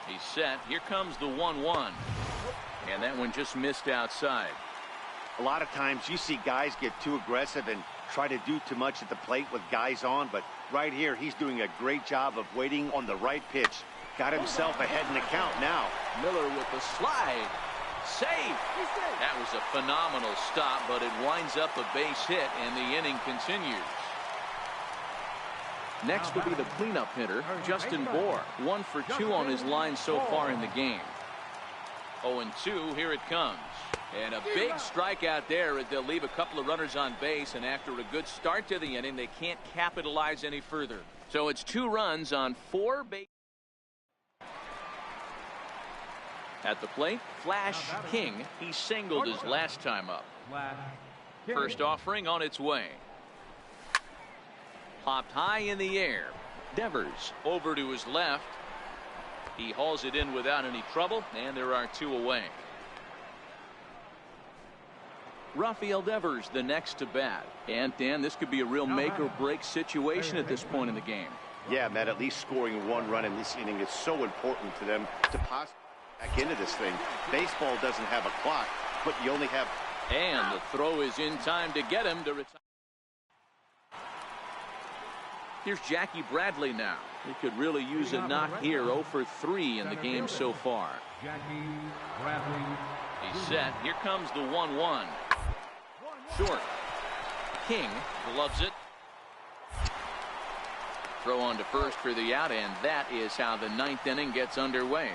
He's set. Here comes the 1-1. And that one just missed outside. A lot of times you see guys get too aggressive and try to do too much at the plate with guys on, but right here he's doing a great job of waiting on the right pitch. Got himself ahead in the count now. Miller with the slide. Safe. That was a phenomenal stop, but it winds up a base hit, and the inning continues. Next will be the cleanup hitter, Justin Bohr. 1 for 2 on his line so far in the game. 0-2, here it comes. And a big strikeout there as they'll leave a couple of runners on base, and after a good start to the inning, they can't capitalize any further. So it's 2 runs on 4 bases. At the plate, Flash King. He singled his last time up. First offering on its way. Popped high in the air. Devers over to his left. He hauls it in without any trouble, and there are 2 away. Rafael Devers the next to bat. And Dan, this could be a real make or break situation at this point in the game. Yeah, Matt, at least scoring 1 run in this inning is so important to them to possibly back into this thing. Baseball doesn't have a clock, but you only have. And the throw is in time to get him to retire. Here's Jackie Bradley now. He could really use a knock here. 0 for 3 in the game so far. He's set. Here comes the 1-1. Short. King gloves it. Throw on to first for the out, and that is how the 9th inning gets underway.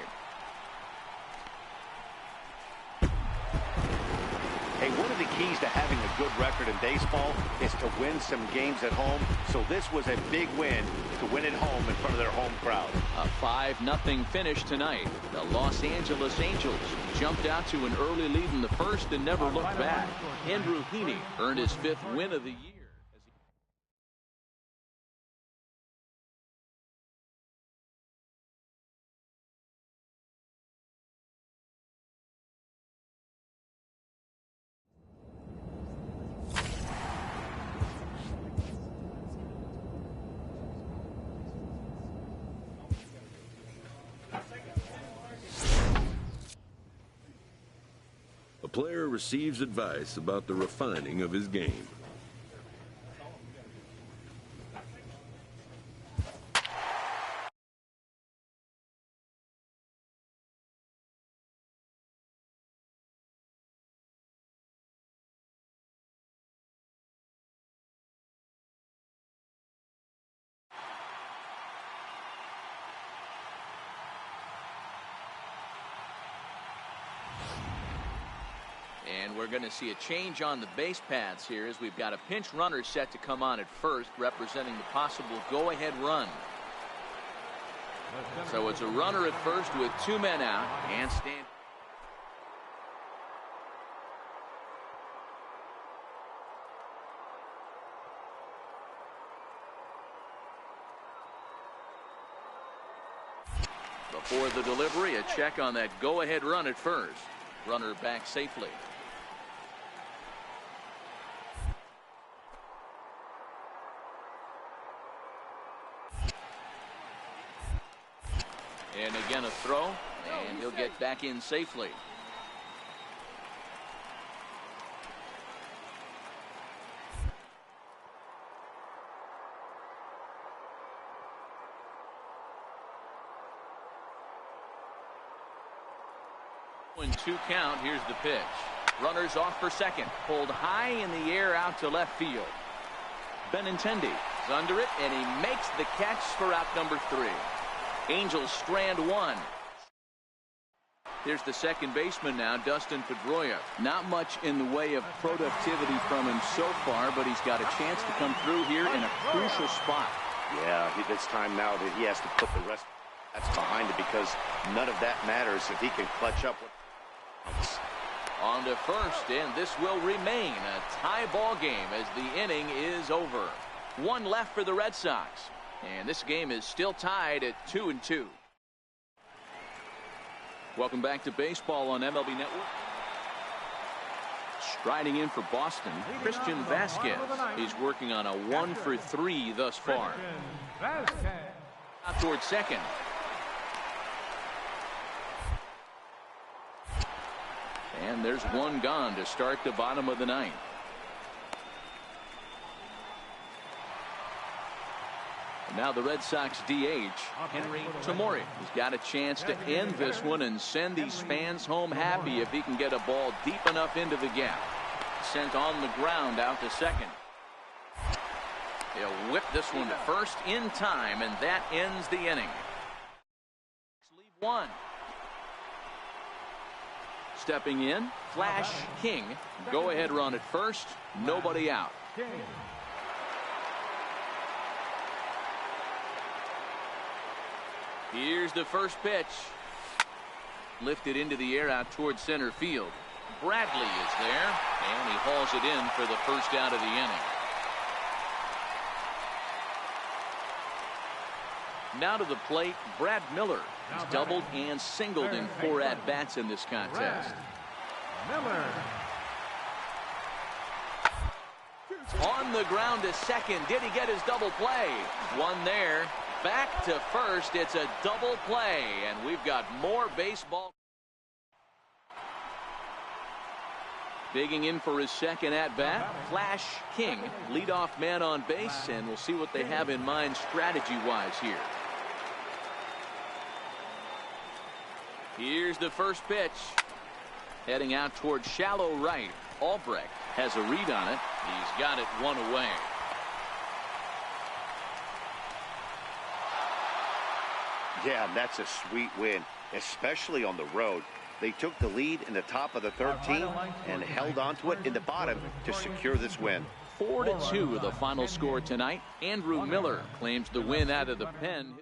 Hey, one of the keys to having a good record in baseball is to win some games at home. So this was a big win to win at home in front of their home crowd. A 5-0 finish tonight. The Los Angeles Angels jumped out to an early lead in the first and never looked back. Andrew Heaney earned his 5th win of the year. A player receives advice about the refining of his game. And we're going to see a change on the base paths here as we've got a pinch runner set to come on at first, representing the possible go-ahead run. So it's a runner at first with 2 men out and stand. Before the delivery, a check on that go-ahead run at first. Runner back safely. And again a throw, and he'll get back in safely. In 2 count, here's the pitch. Runners off for second. Pulled high in the air out to left field. Benintendi is under it, and he makes the catch for out number 3. Angels strand 1. Here's the second baseman now, Dustin Pedroia. Not much in the way of productivity from him so far, but he's got a chance to come through here in a crucial spot. Yeah, it's time now that he has to put the rest that's behind it, because none of that matters if he can clutch up with. On to first, and this will remain a tie ball game as the inning is over. 1 left for the Red Sox, and this game is still tied at 2-2. Welcome back to baseball on MLB Network. Striding in for Boston, Christian Vasquez. He's working on a 1 for 3 thus far. Out towards second. And there's one gone to start the bottom of the ninth. And now the Red Sox DH, Henry Tamori. He's got a chance to end this one and send these fans home happy if he can get a ball deep enough into the gap. Sent on the ground out to second. They'll whip this one to first in time, and that ends the inning. Leave one. Stepping in, Flash King. Go ahead run at first. Nobody out. Here's the first pitch. Lifted into the air out towards center field. Bradley is there, and he hauls it in for the first out of the inning. Now to the plate, Brad Miller. He's doubled and singled in 4 at-bats in this contest. Miller. On the ground to second. Did he get his double play? One there. Back to first. It's a double play, and we've got more baseball. Digging in for his second at-bat, Flash King, leadoff man on base, and we'll see what they have in mind strategy-wise here. Here's the first pitch. Heading out towards shallow right. Albrecht has a read on it. He's got it one away. Yeah, that's a sweet win, especially on the road. They took the lead in the top of the 13th and held on to it in the bottom to secure this win. 4-2 the final score tonight. Andrew Miller claims the win out of the pen.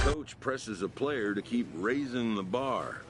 Coach presses a player to keep raising the bar.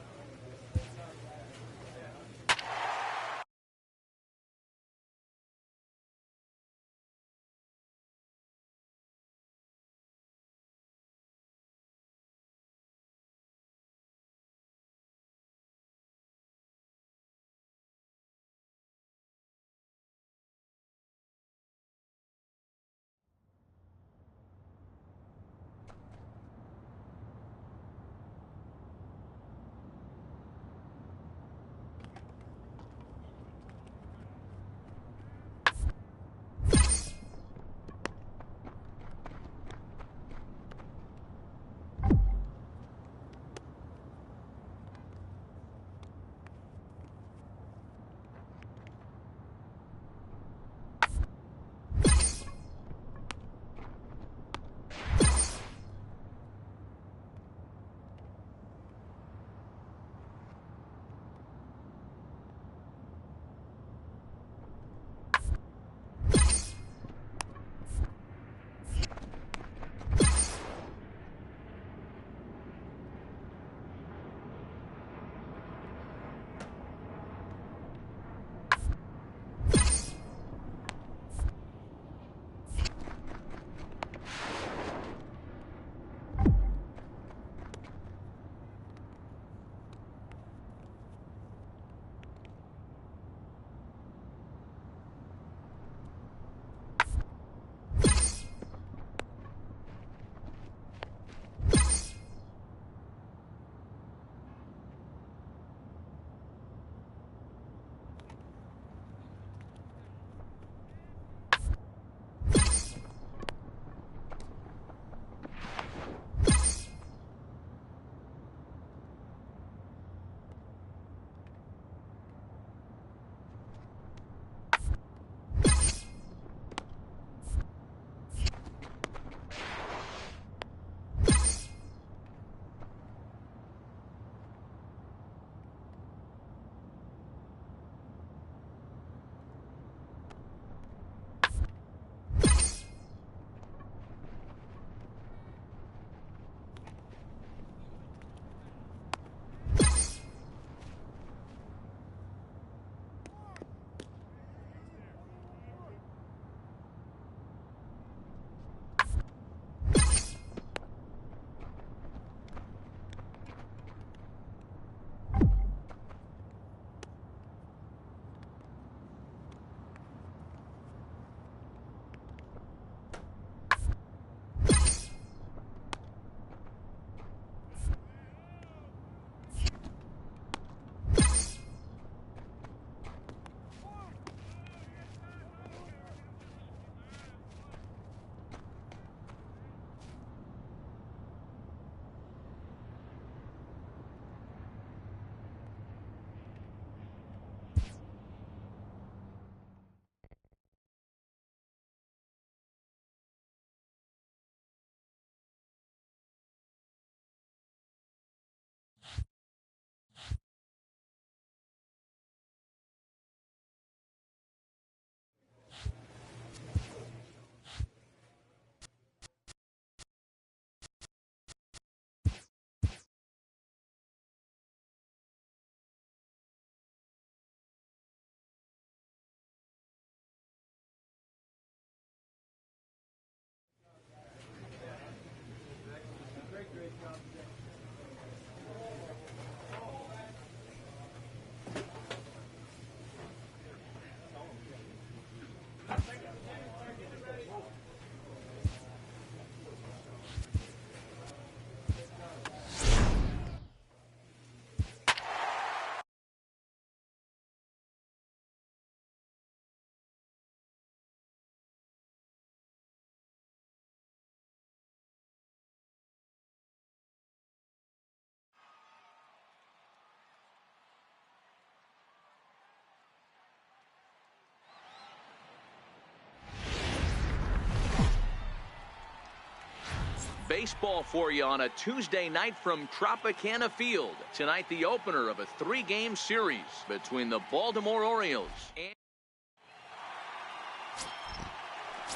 baseball for you on a Tuesday night from Tropicana Field. Tonight, the opener of a 3-game series between the Baltimore Orioles and...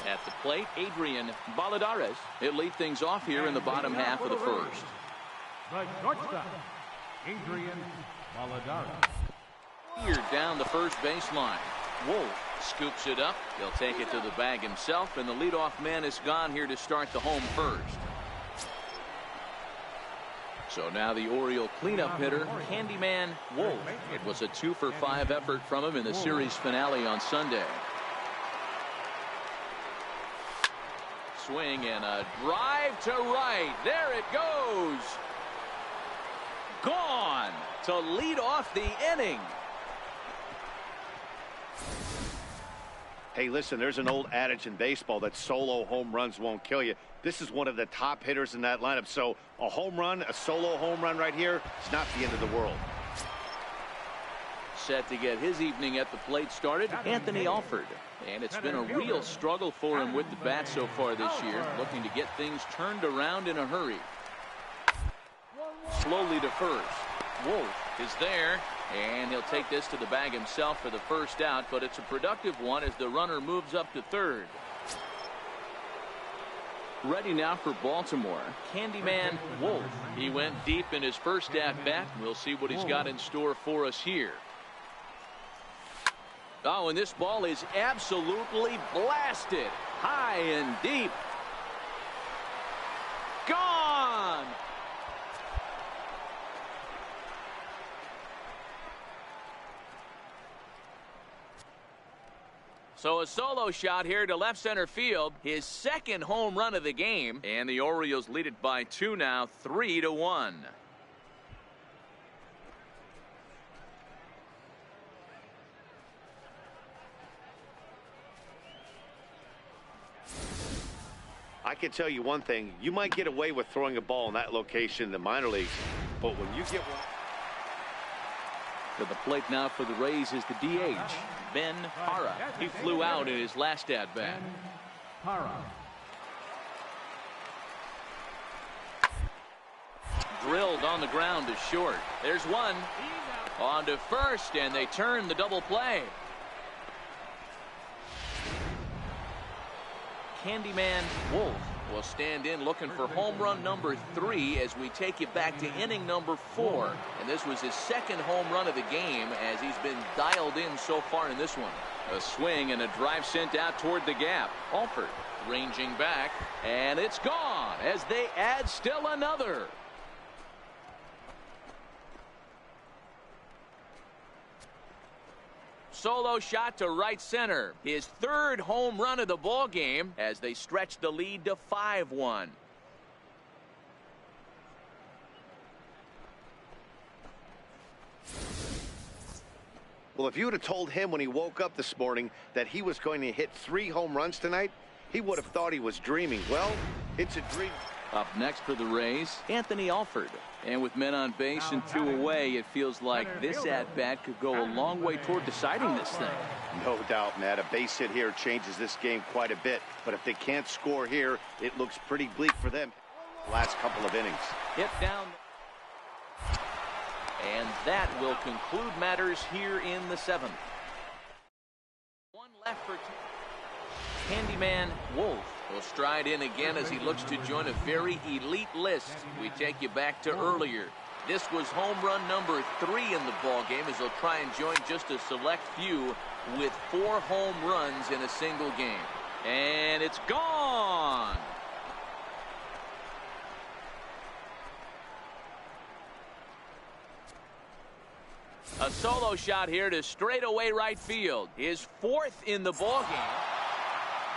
At the plate, Adrian Baladares. He'll lead things off here in the bottom half of the first. The shortstop, Adrian Baladares. Here down the first baseline. Wolf scoops it up. He'll take it to the bag himself, and the leadoff man is gone here to start the home first. So now the Oriole cleanup hitter, Candyman Wolf. It was a 2-for-5 effort from him in the series finale on Sunday. Swing and a drive to right. There it goes. Gone to lead off the inning. Hey, listen, there's an old adage in baseball that solo home runs won't kill you. This is one of the top hitters in that lineup. So a home run, a solo home run right here, it's not the end of the world. Set to get his evening at the plate started, Anthony Alford. And it's been a real struggle for him with the bat so far this year, looking to get things turned around in a hurry. Slowly to first. Wolf is there, and he'll take this to the bag himself for the first out, but it's a productive one as the runner moves up to third. Ready now for Baltimore, Candyman Wolf. He went deep in his first at-bat. We'll see what he's got in store for us here. Oh, and this ball is absolutely blasted. High and deep. Gone! So a solo shot here to left center field. His second home run of the game. And the Orioles lead it by 2 now, 3-1. I can tell you one thing. You might get away with throwing a ball in that location in the minor leagues, but when you get one... To the plate now for the Rays is the DH, Ben Parra. He flew out in his last at-bat. Drilled on the ground to short. There's one. On to first, and they turn the double play. Candyman Wolf will stand in looking for home run number 3 as we take you back to inning number 4. And this was his second home run of the game as he's been dialed in so far in this one. A swing and a drive sent out toward the gap. Alford ranging back, and it's gone as they add still another. Solo shot to right center. His third home run of the ball game as they stretch the lead to 5-1. Well, if you would have told him when he woke up this morning that he was going to hit 3 home runs tonight, he would have thought he was dreaming. Well, it's a dream. Up next for the Rays, Anthony Alford. And with men on base and 2 away, it feels like this at-bat could go a long way toward deciding this thing. No doubt, Matt. A base hit here changes this game quite a bit. But if they can't score here, it looks pretty bleak for them last couple of innings. Hit down. And that will conclude matters here in the 7th. 1 left for Candyman Wolf will stride in again as he looks to join a very elite list. We take you back to earlier. This was home run number 3 in the ball game as he'll try and join just a select few with 4 home runs in a single game. And it's gone. A solo shot here to straightaway right field. His 4th in the ball game.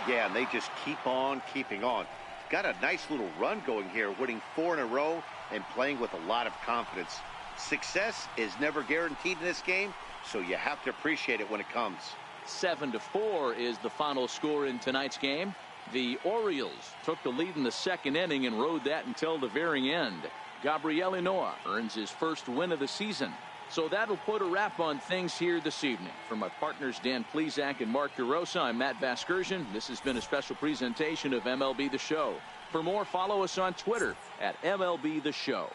Yeah, and they just keep on keeping on. Got a nice little run going here, winning 4 in a row and playing with a lot of confidence. Success is never guaranteed in this game, so you have to appreciate it when it comes. 7-4 is the final score in tonight's game. The Orioles took the lead in the 2nd inning and rode that until the very end. Gabriel Noah earns his first win of the season. So that'll put a wrap on things here this evening. For my partners Dan Plesac and Mark DeRosa, I'm Matt Vasgersian. This has been a special presentation of MLB The Show. For more, follow us on Twitter at MLB The Show.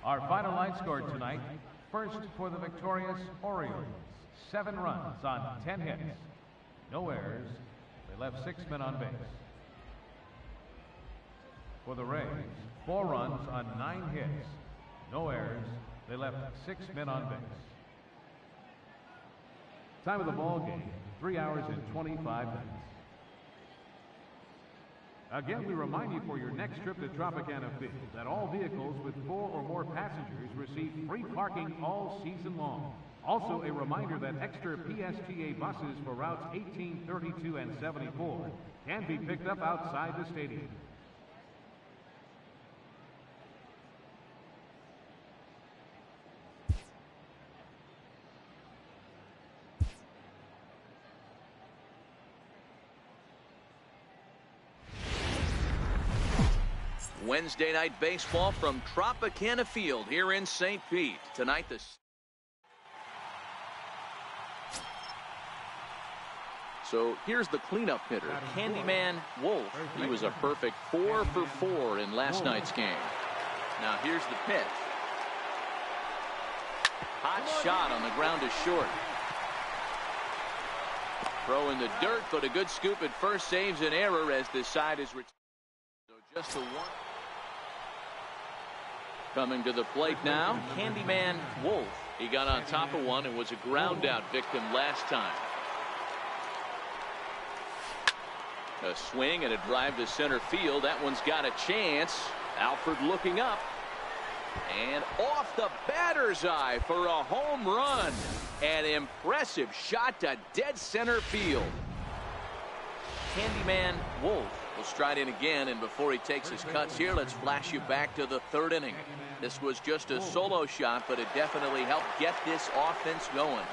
Our final line score tonight. First for the victorious Orioles. 7 runs on 10 hits. No errors. They left 6 men on base. For the Rays, 4 runs on 9 hits. No errors. They left 6 men on base. Time of the ball game, 3 hours and 25 minutes. Again, we remind you for your next trip to Tropicana Field that all vehicles with 4 or more passengers receive free parking all season long. Also, a reminder that extra PSTA buses for routes 18, 32, and 74 can be picked up outside the stadium. Wednesday night baseball from Tropicana Field here in St. Pete. Tonight, So here's the cleanup hitter, Candyman Wolf. He was a perfect 4 for 4 in last night's game. Now here's the pitch. Hot shot on the ground is short. Throw in the dirt, but a good scoop at first saves an error as this side is returned. So just a 1. Coming to the plate now, Candyman Wolf. He got on top of one and was a ground out victim last time. A swing and a drive to center field. That one's got a chance. Alford looking up. And off the batter's eye for a home run. An impressive shot to dead center field. Candyman Wolf will stride in again, and before he takes his cuts here, let's flash you back to the 3rd inning. This was just a solo shot, but it definitely helped get this offense going.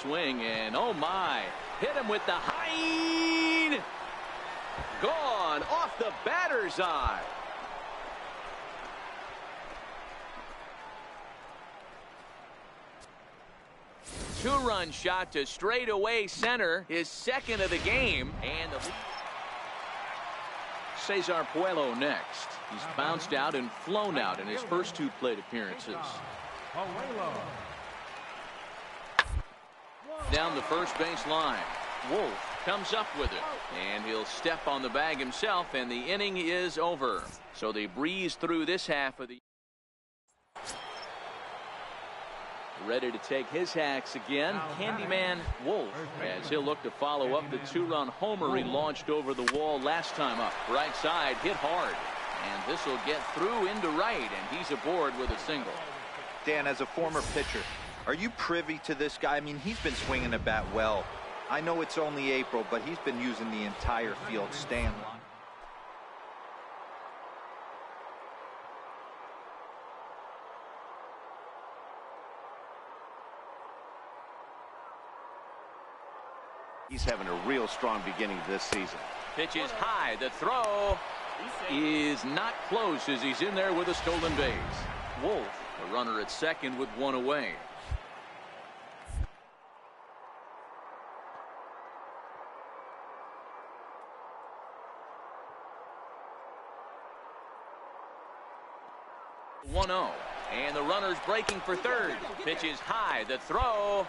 Swing, and oh my, hit him with the high. Gone off the batter's eye. Two-run shot to straightaway center, his 2nd of the game, and the Cesar Puello next. He's bounced out and flown out in his first 2 plate appearances. Down the first base line. Wolf comes up with it, and he'll step on the bag himself, and the inning is over. So they breeze through this half of the. Ready to take his hacks again, Candyman Wolf, as he'll look to follow up the 2-run homer he launched over the wall last time up. Right side hit hard, and this will get through into right, and he's aboard with a single. Dan, as a former pitcher, are you privy to this guy? I mean, he's been swinging the bat well. I know it's only April, but he's been using the entire field, staying locked. He's having a real strong beginning to this season. Pitch is high. The throw is not close as he's in there with a stolen base. Wolf, a runner at second with 1 away. (1-0), and the runner's breaking for third. Pitch is high. The throw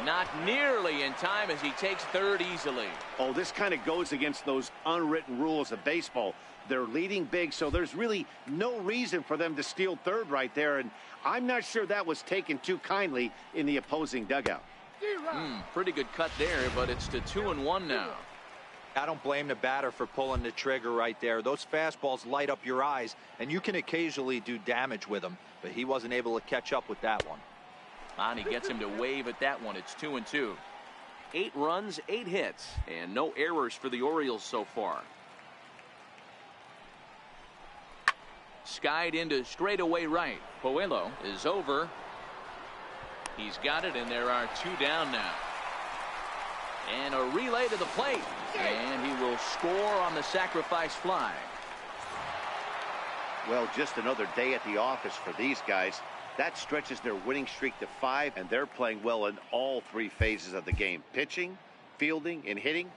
not nearly in time as he takes third easily. Oh, this kind of goes against those unwritten rules of baseball. They're leading big, so there's really no reason for them to steal third right there, and I'm not sure that was taken too kindly in the opposing dugout. Pretty good cut there, but it's to 2-1 now. I don't blame the batter for pulling the trigger right there. Those fastballs light up your eyes, and you can occasionally do damage with them, but he wasn't able to catch up with that one. And he gets him to wave at that one. It's 2-2. 8 runs, 8 hits, and no errors for the Orioles so far. Skied into straightaway right. Puello is over. He's got it, and there are 2 down now. And a relay to the plate. And he will score on the sacrifice fly. Well, just another day at the office for these guys. That stretches their winning streak to 5, and they're playing well in all 3 phases of the game. Pitching, fielding, and hitting.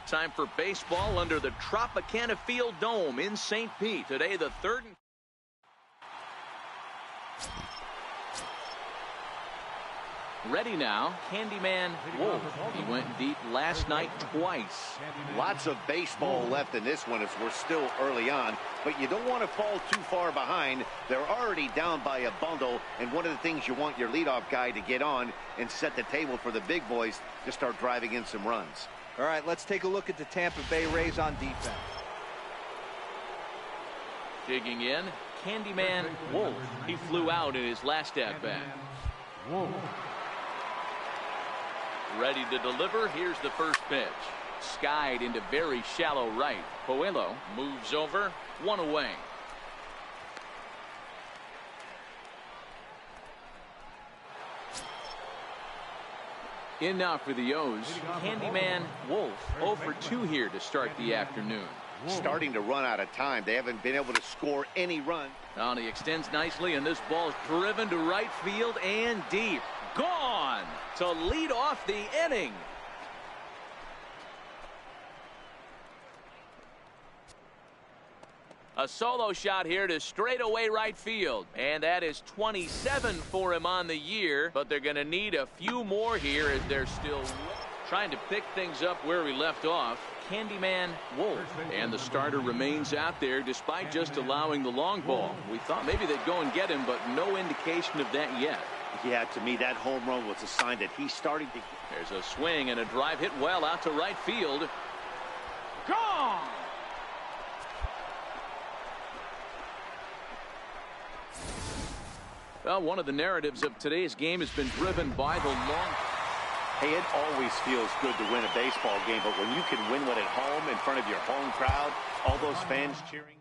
Time for baseball under the Tropicana Field Dome in St. Pete. Today, the third. Ready now, Candyman Wolf. He went deep last night twice. Lots of baseball left in this one as we're still early on, but you don't want to fall too far behind. They're already down by a bundle, and one of the things you want your leadoff guy to get on and set the table for the big boys to start driving in some runs. All right, let's take a look at the Tampa Bay Rays on defense. Digging in, Candyman Wolf. He flew out in his last at-bat. Ready to deliver. Here's the first pitch. Skied into very shallow right. Puello moves over. One away. In now for the O's, Candyman Wolf. 0 for 2 here to start the afternoon. Starting to run out of time. They haven't been able to score any run. Now he extends nicely, and this ball is driven to right field and deep. Gone to lead off the inning. A solo shot here to straightaway right field. And that is 27 for him on the year. But they're going to need a few more here as they're still trying to pick things up where we left off. Candyman Wolf. And the starter remains out there despite just allowing the long ball. We thought maybe they'd go and get him, but no indication of that yet. Yeah, to me, that home run was a sign that he's starting to... There's a swing and a drive hit well out to right field. Gone! Well, one of the narratives of today's game has been driven by the long... Hey, it always feels good to win a baseball game, but when you can win one at home in front of your home crowd, all those fans cheering...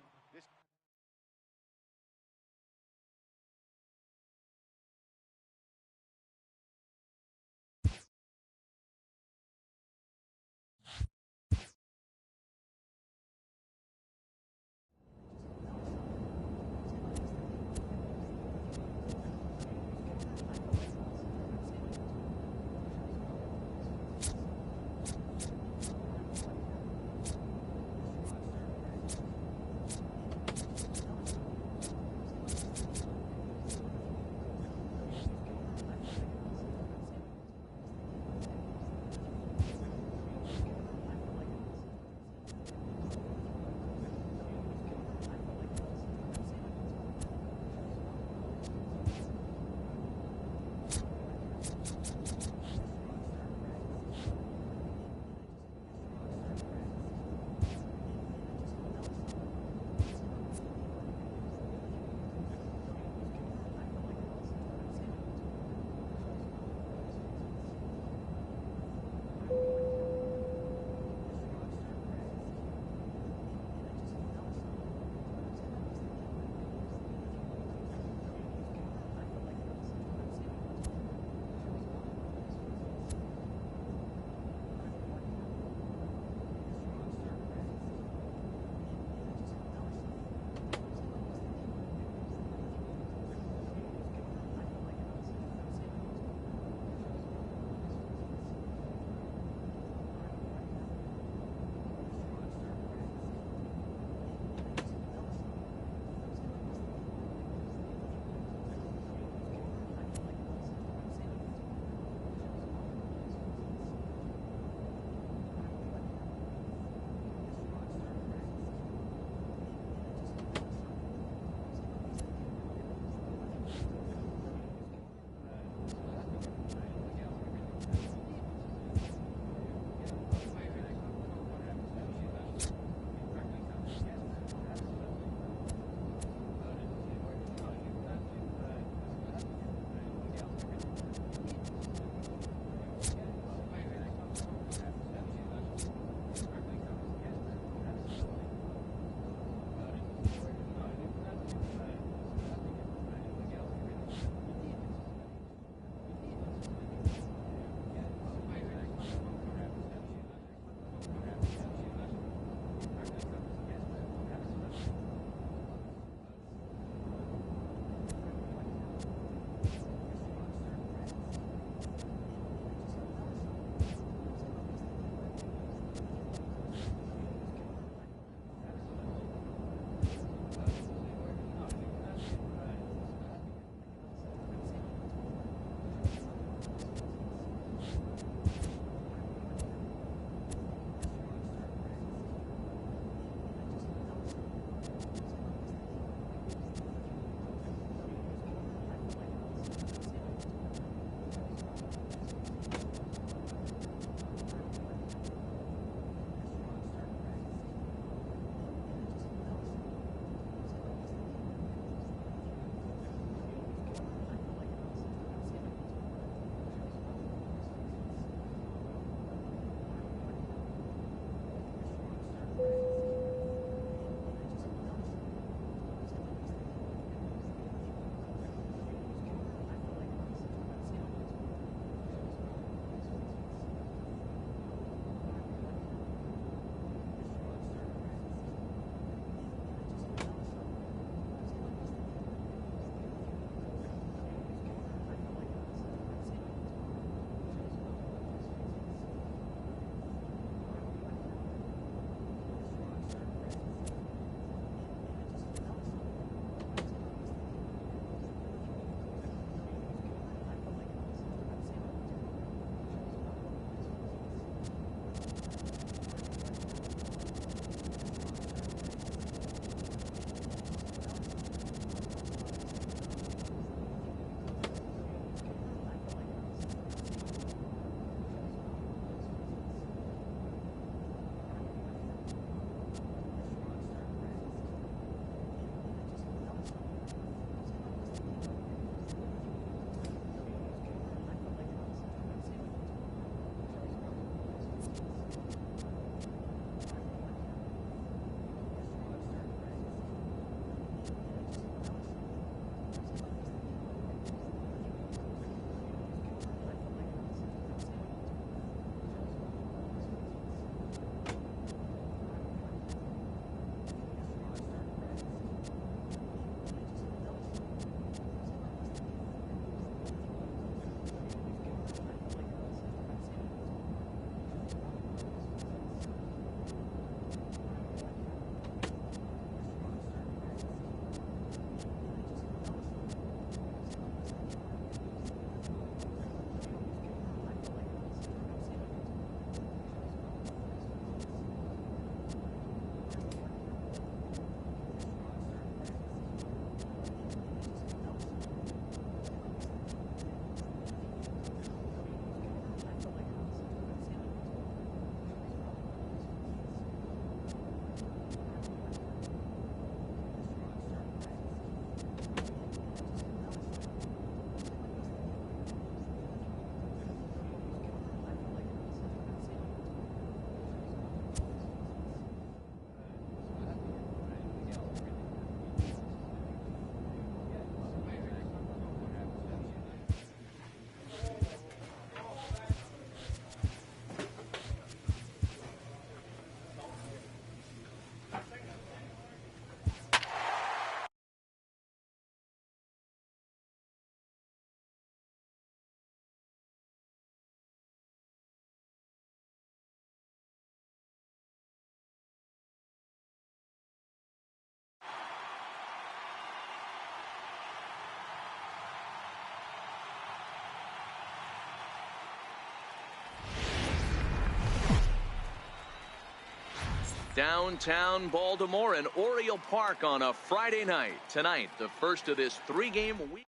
Downtown Baltimore and Oriole Park on a Friday night. Tonight, the first of this 3-game week.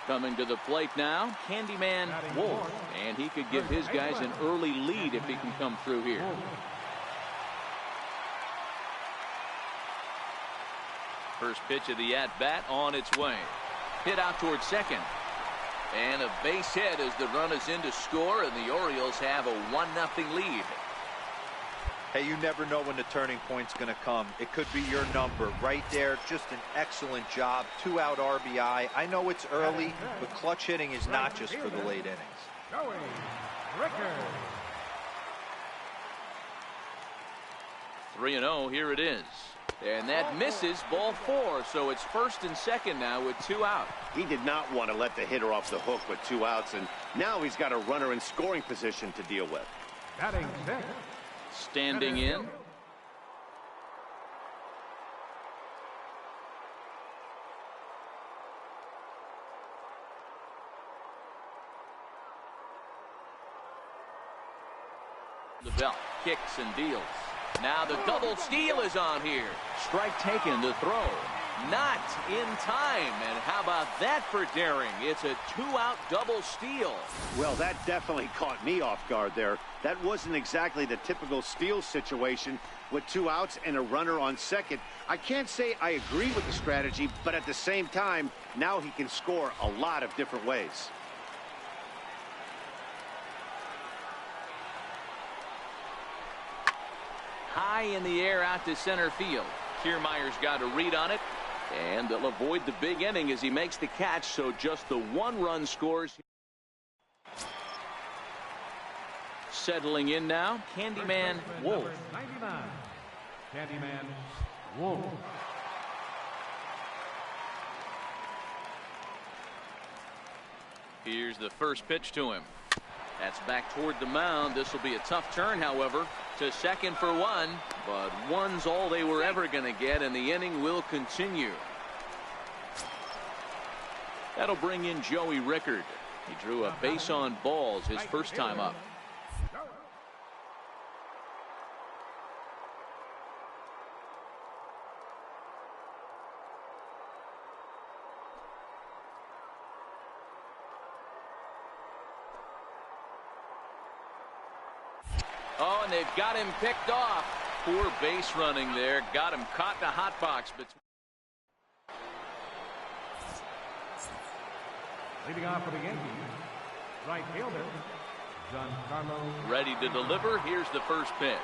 Coming to the plate now, Candyman Wolf. And he could give his guys an early lead if he can come through here. First pitch of the at-bat on its way. Hit out towards second. And a base hit as the run is in to score, and the Orioles have a 1-0 lead. Hey, you never know when the turning point's going to come. It could be your number right there. Just an excellent job. 2-out RBI. I know it's early, but clutch hitting is not just for the late innings. Joey Rickard. 3-0, here it is. And that misses, ball 4, so it's first and second now with 2 out. He did not want to let the hitter off the hook with 2 outs, and now he's got a runner in scoring position to deal with. Batting sixth. Standing in. The belt kicks and deals. Now the double steal is on here. Strike taken, the throw. Not in time. And how about that for daring? It's a 2-out double steal. Well, that definitely caught me off guard there. That wasn't exactly the typical steal situation with 2 outs and a runner on second. I can't say I agree with the strategy, but at the same time, now he can score a lot of different ways. High in the air out to center field. Kiermaier's got a read on it, and they'll avoid the big inning as he makes the catch, so just the 1-run scores. Settling in now, Candyman Wolf. 99. Candyman Wolf. Here's the first pitch to him. That's back toward the mound. This will be a tough turn, however, to second for 1, but 1's all they were ever going to get, and the inning will continue. That'll bring in Joey Rickard. He drew a base on balls his first time up. Oh, and they've got him picked off. Poor base running there. Got him caught in a hot box. Leading off for the Yankees, right fielder, Giancarlo. Ready to deliver. Here's the first pitch.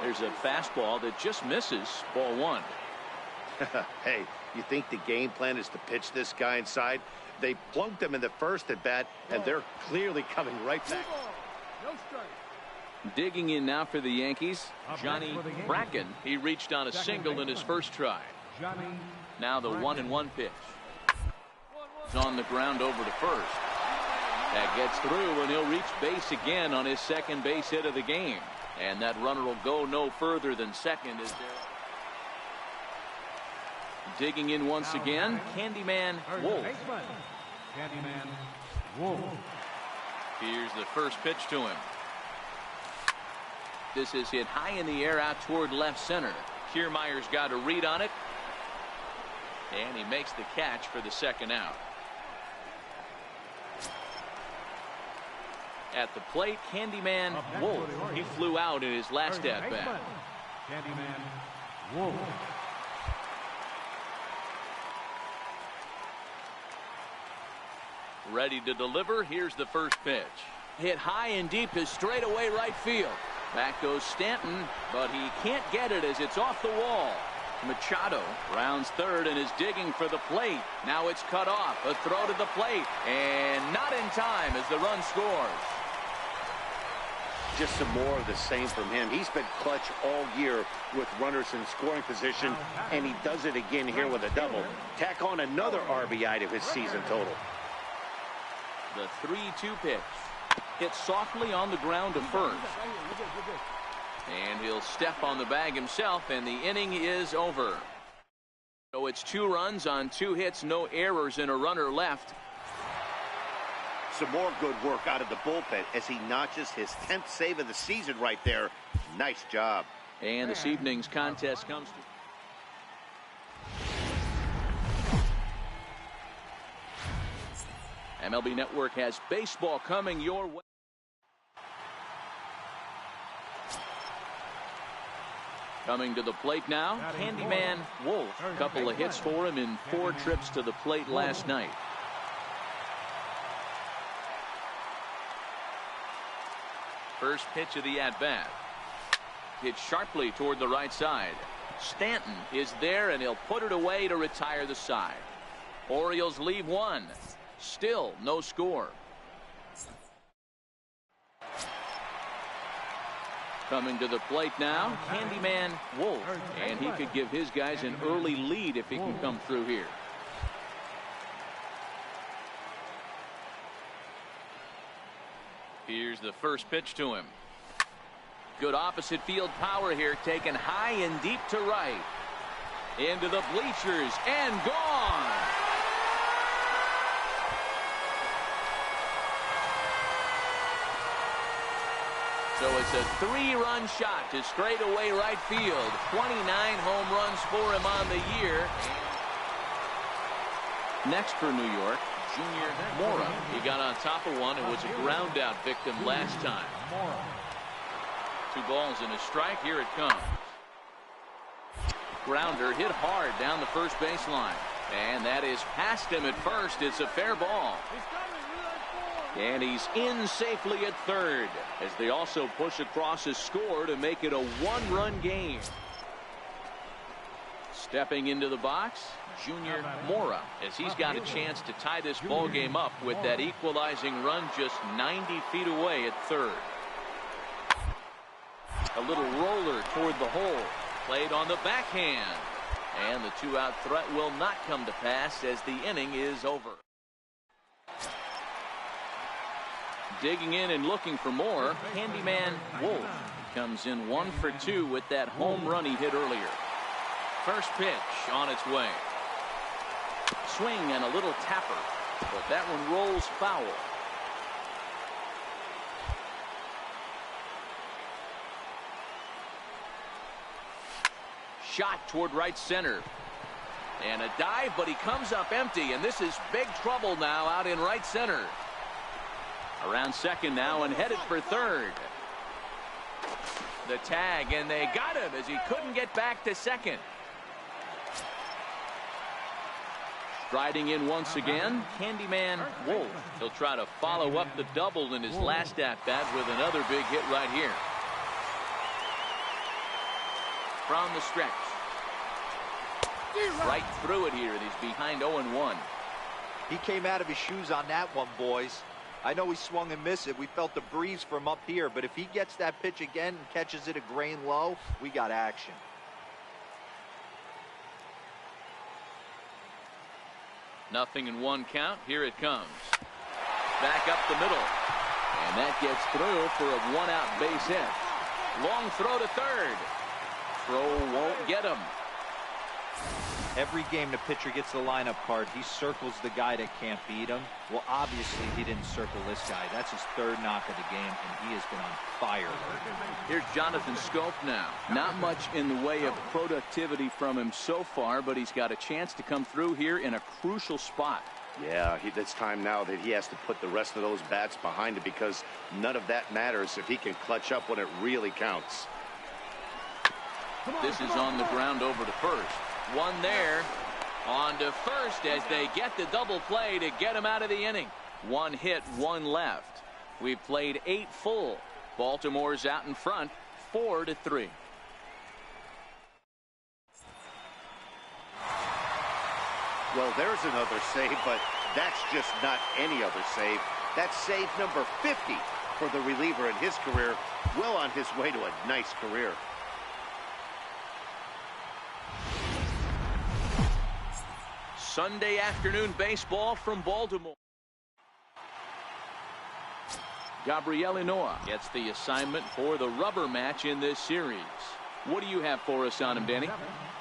There's a fastball that just misses. Ball 1. Hey, you think the game plan is to pitch this guy inside? They plunked him in the first at bat, and they're clearly coming right back. No strike. Digging in now for the Yankees, Johnny Bracken. He reached on a single in his first try. Now the 1-1 pitch. It's on the ground over to first. That gets through, and he'll reach base again on his second base hit of the game. And that runner will go no further than second as there. Digging in once again, Candyman Wolf. Candyman Wolf. Here's the first pitch to him. This is hit high in the air out toward left center. Kiermaier's got a read on it, and he makes the catch for the second out. At the plate, Candyman Wolf. He flew out in his last at bat. Candyman Wolf. Ready to deliver. Here's the first pitch. Hit high and deep to straightaway right field. Back goes Stanton, but he can't get it as it's off the wall. Machado rounds third and is digging for the plate. Now it's cut off. A throw to the plate, and not in time as the run scores. Just some more of the same from him. He's been clutch all year with runners in scoring position, and he does it again here with a double. Tack on another RBI to his season total. The 3-2 pitch. Hit softly on the ground to first. And he'll step on the bag himself, and the inning is over. So it's 2 runs on 2 hits, no errors, and a runner left. Some more good work out of the bullpen as he notches his 10th save of the season right there. Nice job. And this evening's contest comes to MLB Network has baseball coming your way. Coming to the plate now, Handyman Wolf. A couple of hits for him in 4 trips to the plate last night. First pitch of the at-bat. Hit sharply toward the right side. Stanton is there, and he'll put it away to retire the side. Orioles leave 1. Still no score. Coming to the plate now, Handyman Wolf. And he could give his guys an early lead if he can come through here. Here's the first pitch to him. Good opposite field power here, taken high and deep to right. Into the bleachers and gone. So it's a 3-run shot to straightaway right field. 29 home runs for him on the year. Next for New York, Junior Mora. He got on top of one and was a ground out victim last time. 2 balls and a strike. Here it comes. Grounder hit hard down the first baseline. And that is past him at first. It's a fair ball. And he's in safely at third as they also push across his score to make it a 1-run game. Stepping into the box, Junior Mora, as he's got a chance to tie this ball game up with that equalizing run just 90 feet away at third. A little roller toward the hole, played on the backhand, and the 2-out threat will not come to pass as the inning is over. Digging in and looking for more, Handyman Wolf comes in 1 for 2 with that home run he hit earlier. First pitch on its way. Swing and a little tapper, but that one rolls foul. Shot toward right center. And a dive, but he comes up empty, and this is big trouble now out in right center. Around second now and headed for third. The tag, and they got him as he couldn't get back to second. Striding in once again, Handyman Wolf. He'll try to follow up the double in his last at-bat with another big hit right here. From the stretch. Right through it here, and he's behind 0-1. He came out of his shoes on that one, boys. I know he swung and missed it. We felt the breeze from up here, but if he gets that pitch again and catches it a grain low, we got action. Nothing in 1 count. Here it comes. Back up the middle. And that gets through for a 1-out base hit. Long throw to third. Throw won't get him. Every game the pitcher gets the lineup card, he circles the guy that can't beat him. Well, obviously, he didn't circle this guy. That's his 3rd knock of the game, and he has been on fire. Here's Jonathan Scope now. Not much in the way of productivity from him so far, but he's got a chance to come through here in a crucial spot. Yeah, it's time now that he has to put the rest of those bats behind it because none of that matters if he can clutch up when it really counts. This is on the ground over to first. One there. On to first as they get the double play to get him out of the inning. 1 hit, 1 left. We've played 8 full. Baltimore's out in front, 4-3. Well, there's another save, but that's just not any other save. That's save number 50 for the reliever in his career. Well on his way to a nice career. Sunday afternoon baseball from Baltimore. Gabriel Noah gets the assignment for the rubber match in this series. What do you have for us on him, Danny?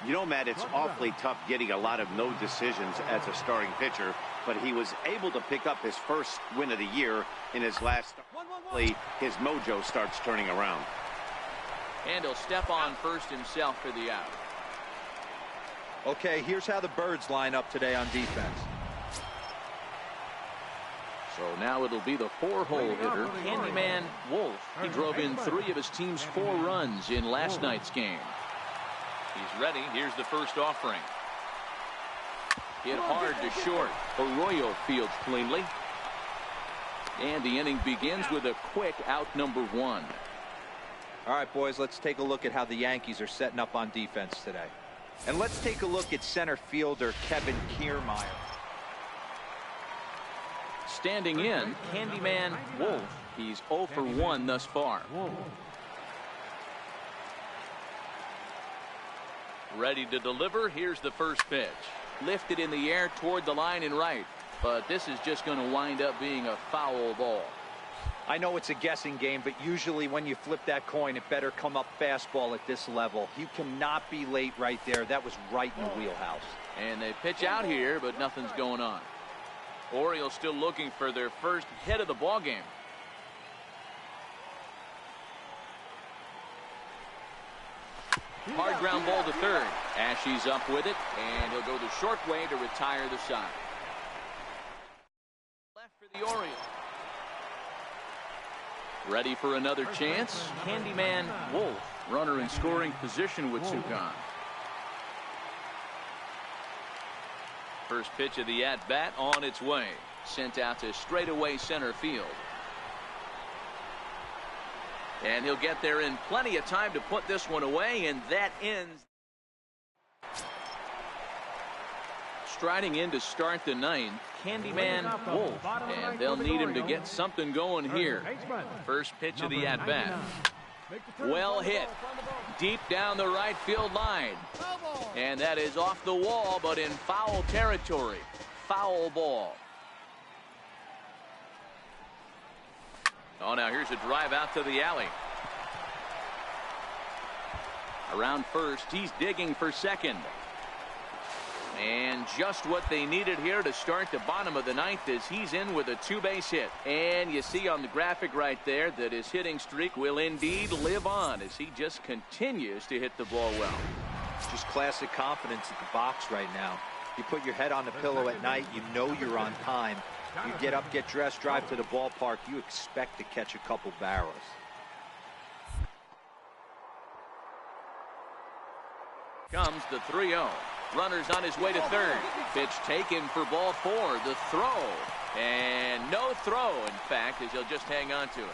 You know, Matt, it's awfully tough getting a lot of no decisions as a starting pitcher. but he was able to pick up his first win of the year in his last play. His mojo starts turning around. And he'll step on first himself for the out. Okay, here's how the Birds line up today on defense. So now it'll be the 4-hole hitter, Handyman Wolf. He drove in 3 of his team's 4 runs in last night's game. He's ready. Here's the first offering. Hit hard to short. Arroyo fields cleanly. And the inning begins with a quick out number 1. All right, boys, let's take a look at how the Yankees are setting up on defense today. And let's take a look at center fielder Kevin Kiermaier. Standing in, Candyman Wolf. He's 0 for 1 thus far. Ready to deliver. Here's the first pitch. Lifted in the air toward the line and right. But this is just going to wind up being a foul ball. I know it's a guessing game, but usually when you flip that coin, it better come up fastball at this level. You cannot be late right there. That was right in the wheelhouse. And they pitch out here, but nothing's going on. Orioles still looking for their first hit of the ball game. Hard ground ball to third. Ashe's up with it, and he'll go the short way to retire the side. Left for the Orioles. Ready for another chance. Handyman Wolf, runner in scoring position with 2 gone. First pitch of the at-bat on its way. Sent out to straightaway center field. And he'll get there in plenty of time to put this one away, and that ends. Striding in to start the 9th, Candyman Wolf, and they'll need him to get something going here. First pitch of the at-bat. Well hit. Deep down the right field line. And that is off the wall, but in foul territory. Foul ball. Oh, now here's a drive out to the alley. Around first, he's digging for second. And just what they needed here to start the bottom of the 9th as he's in with a 2-base hit. And you see on the graphic right there that his hitting streak will indeed live on as he just continues to hit the ball well. Just classic confidence at the box right now. You put your head on the pillow at night, you know you're on time. You get up, get dressed, drive to the ballpark, you expect to catch a couple barrels. Comes the 3-0. Runner's on his way to third. Pitch taken for ball 4. The throw. And no throw, in fact, as he'll just hang on to it.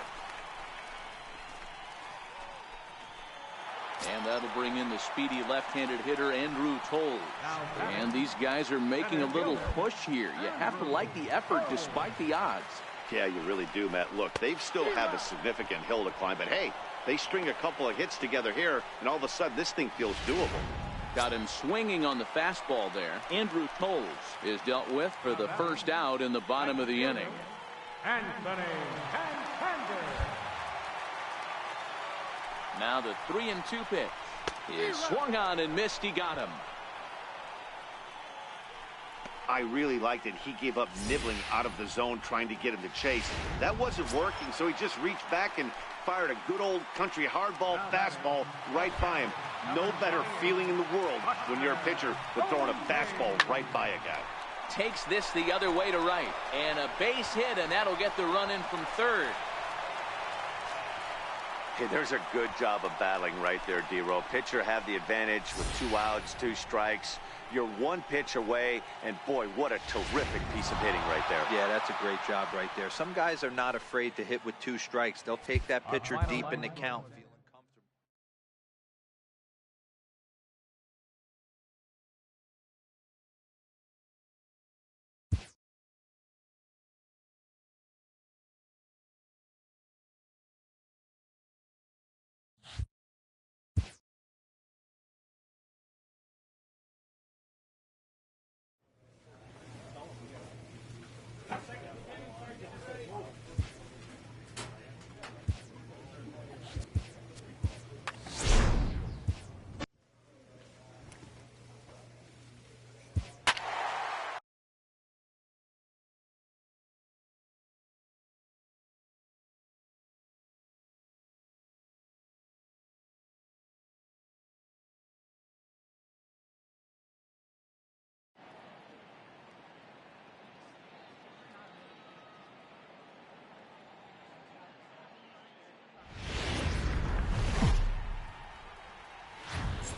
And that'll bring in the speedy left-handed hitter, Andrew Toll. And these guys are making a little push here. You have to like the effort despite the odds. Yeah, you really do, Matt. Look, they still have a significant hill to climb, but hey, they string a couple of hits together here, and all of a sudden this thing feels doable. Got him swinging on the fastball there. Andrew Tolles is dealt with for the first out in the bottom of the inning. Anthony Santander. Now the 3-2 pitch is swung on and missed. He got him. I really liked it. He gave up nibbling out of the zone trying to get him to chase. That wasn't working, so he just reached back and fired a good old country hardball fastball right by him. No better feeling in the world when you're a pitcher than throwing a fastball right by a guy. Takes this the other way to right. And a base hit, and that'll get the run in from third. Hey, there's a good job of battling right there, D-Row. Pitcher have the advantage with 2 outs, 2 strikes. You're 1 pitch away, and boy, what a terrific piece of hitting right there. Yeah, that's a great job right there. Some guys are not afraid to hit with 2 strikes. They'll take that pitcher deep in the count.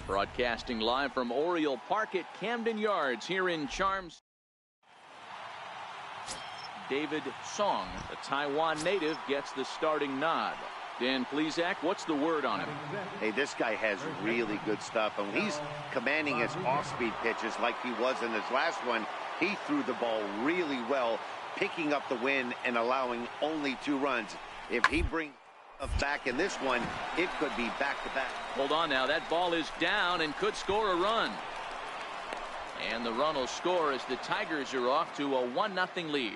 Broadcasting live from Oriole Park at Camden Yards here in Charms. David Song, the Taiwan native, gets the starting nod. Dan Plesac, what's the word on him? Hey, this guy has really good stuff. And when he's commanding his off-speed pitches like he was in his last one, he threw the ball really well, picking up the win and allowing only 2 runs. If he brings back in this one, it could be back-to-back. Hold on now. That ball is down and could score a run. And the run will score as the Tigers are off to a 1-0 lead.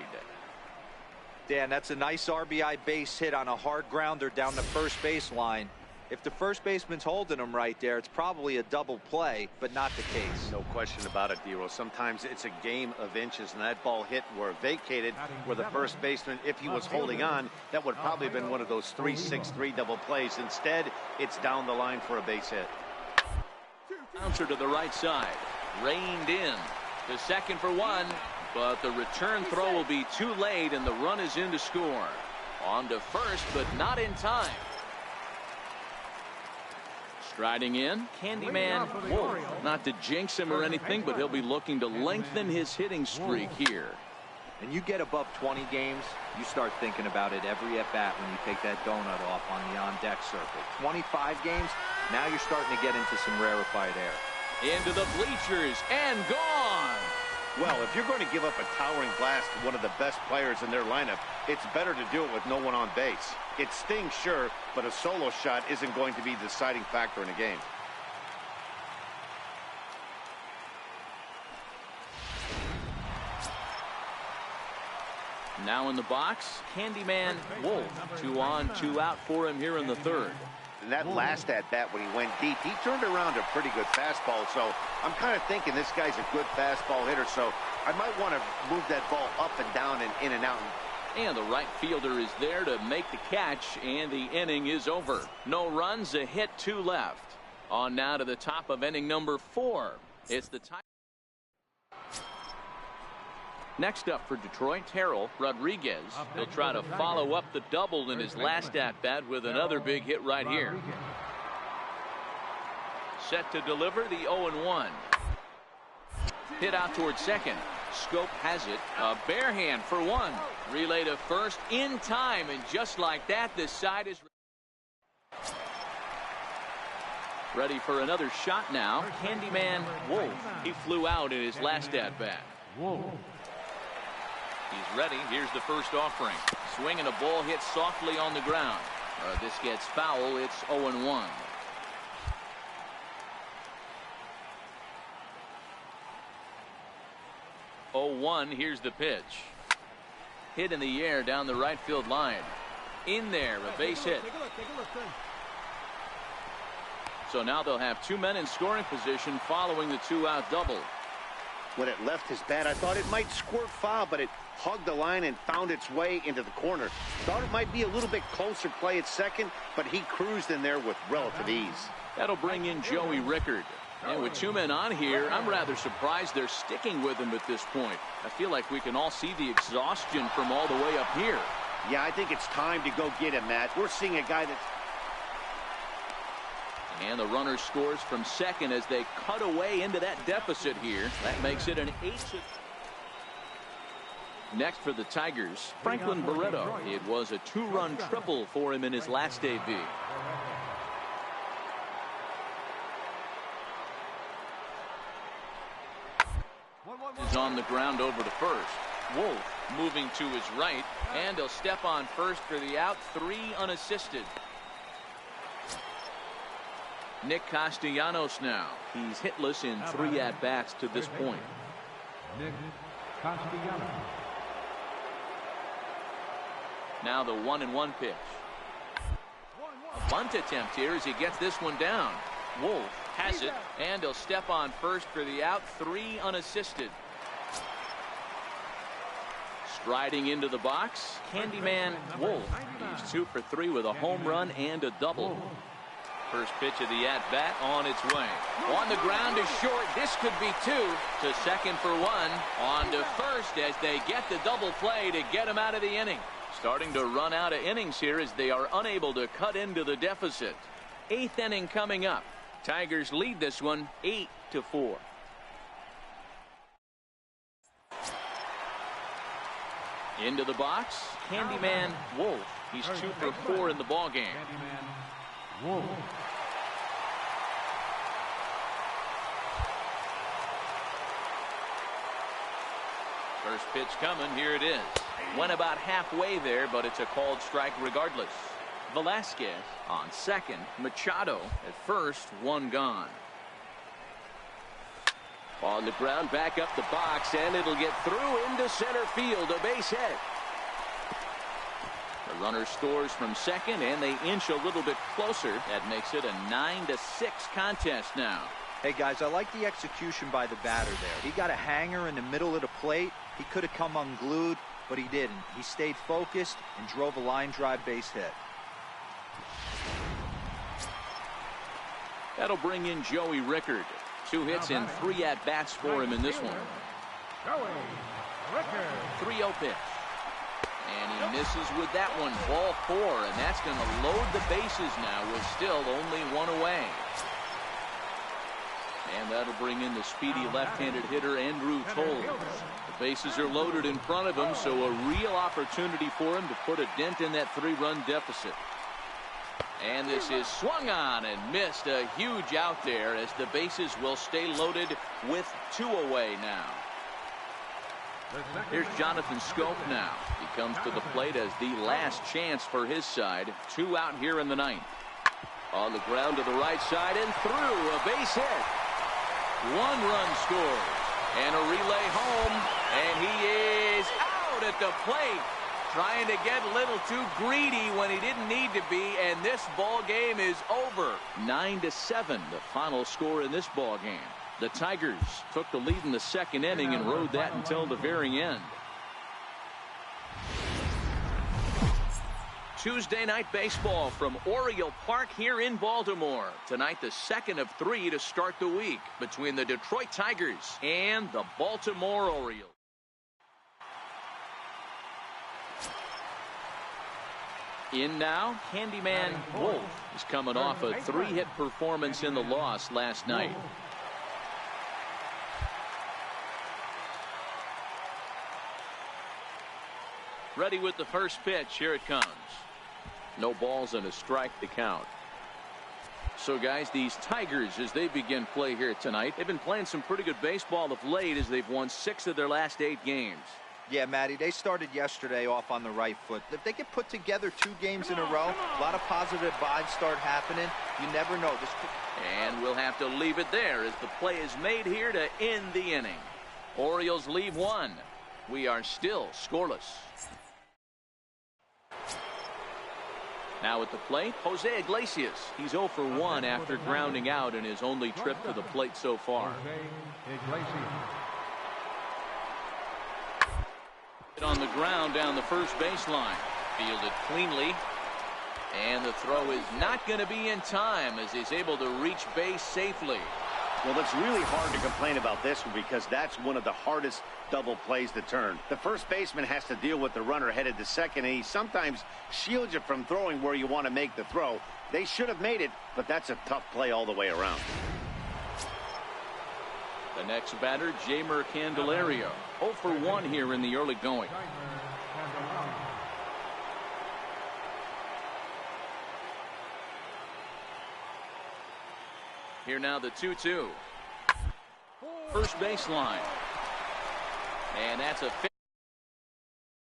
Dan, that's a nice RBI base hit on a hard grounder down the first baseline. If the first baseman's holding him right there, it's probably a double play, but not the case. No question about it, D-Rose. Sometimes it's a game of inches, and that ball hit where vacated, where the first baseman, if he was holding on, that would probably have been one of those 3-6-3 double plays. Instead, it's down the line for a base hit. Bouncer to the right side. Reined in. To second for 1. But the return throw will be too late, and the run is in to score. On to first, but not in time. Striding in, Candyman Wolf. Not to jinx him or anything, but he'll be looking to lengthen his hitting streak here. And you get above 20 games, you start thinking about it every at-bat when you take that donut off on the on-deck circle. 25 games, now you're starting to get into some rarefied air. Into the bleachers, and gone! Well, if you're going to give up a towering blast to one of the best players in their lineup, it's better to do it with no one on base. It stings, sure, but a solo shot isn't going to be the deciding factor in a game. Now in the box, Candyman Wolf. 2 on, 2 out for him here in the 3rd. And that last at-bat when he went deep, he turned around a pretty good fastball. So I'm kind of thinking this guy's a good fastball hitter. So I might want to move that ball up and down and in and out. And the right fielder is there to make the catch, and the inning is over. No runs, a hit, 2 left. On now to the top of inning number 4. It's the Tigers. Next up for Detroit, Harold Rodriguez. He'll try to follow up the double in his last at-bat with another big hit right here. Set to deliver the 0-1. Hit out towards second. Scope has it. A bare hand for 1. Relay to first in time, and just like that, this side is ready for another shot now. Candyman Wolf. He flew out in his last at-bat. He's ready. Here's the first offering. Swinging a ball hit softly on the ground. This gets foul. It's 0-1. Here's the pitch. Hit in the air down the right field line. In there, a base hit. So now they'll have 2 men in scoring position following the 2-out double. When it left his bat, I thought it might squirt foul, but it hugged the line and found its way into the corner. Thought it might be a little bit closer play at second, but he cruised in there with relative ease. That'll bring in Joey Rickard. And with 2 men on here, I'm rather surprised they're sticking with him at this point. I feel like we can all see the exhaustion from all the way up here. Yeah, I think it's time to go get him, Matt. We're seeing a guy that's... And the runner scores from second as they cut away into that deficit here. That makes it an 8. Next for the Tigers, Franklin Barreto. It was a 2-run triple for him in his last debut. Is on the ground over to first. Wolf moving to his right, and he'll step on first for the out. 3 unassisted. Nick Castellanos now. He's hitless in 3 at-bats to this point. Nick Castellanos. Now the 1-1 pitch. A bunt attempt here as he gets this one down. Wolf has it, and he'll step on first for the out. 3 unassisted. Striding into the box, Candyman Wolf. He's 2 for 3 with a home run and a double. First pitch of the at-bat on its way. On the ground is short. This could be 2. To second for 1. On to first as they get the double play to get him out of the inning. Starting to run out of innings here as they are unable to cut into the deficit. 8th inning coming up. Tigers lead this one 8-4. Into the box, Handyman Wolf. He's 2 for 4 in the ball game. Handyman Wolf. First pitch coming. Here it is. Went about halfway there, but it's a called strike regardless. Velasquez on second. Machado at first. 1 gone. On the ground, back up the box, and it'll get through into center field. A base hit. The runner scores from second, and they inch a little bit closer. That makes it a 9-6 contest now. Hey, guys, I like the execution by the batter there. He got a hanger in the middle of the plate. He could have come unglued, but he didn't. He stayed focused and drove a line drive base hit. That'll bring in Joey Rickard. 2 hits and 3 at-bats for him in this one. 3-0 pitch. And he misses with that one. Ball 4, and that's going to load the bases now with still only 1 away. And that'll bring in the speedy left-handed hitter Andrew Toles. The bases are loaded in front of him, so a real opportunity for him to put a dent in that 3-run deficit. And this is swung on and missed. A huge out there as the bases will stay loaded with 2 away now. Here's Jonathan Scope now. He comes to the plate as the last chance for his side. 2 out here in the 9th. On the ground to the right side and through. A base hit. 1 run scores. And a relay home. And he is out at the plate. Trying to get a little too greedy when he didn't need to be, and this ball game is over. 9-7, the final score in this ball game. The Tigers took the lead in the 2nd inning and rode that until the very end. Tuesday night baseball from Oriole Park here in Baltimore. Tonight, the 2nd of 3 to start the week between the Detroit Tigers and the Baltimore Orioles. In now, Handyman Wolf is coming off a 3-hit performance in the loss last night. Ready with the first pitch. Here it comes. No balls and a strike to count. So, guys, these Tigers, as they begin play here tonight, they've been playing some pretty good baseball of late as they've won 6 of their last 8 games. Yeah, Matty, they started yesterday off on the right foot. If they can put together 2 games in a row, a lot of positive vibes start happening. You never know. And we'll have to leave it there as the play is made here to end the inning. Orioles leave 1. We are still scoreless. Now at the plate, Jose Iglesias. He's 0 for 1 after grounding out in his only trip to the plate so far. On the ground down the first baseline. Fielded cleanly. And the throw is not going to be in time as he's able to reach base safely. Well, it's really hard to complain about this one because that's one of the hardest double plays to turn. The first baseman has to deal with the runner headed to second, and he sometimes shields you from throwing where you want to make the throw. They should have made it, but that's a tough play all the way around. The next batter, Jamer Candelario. 0 for 1 here in the early going. Here now the 2-2. First baseline. And that's a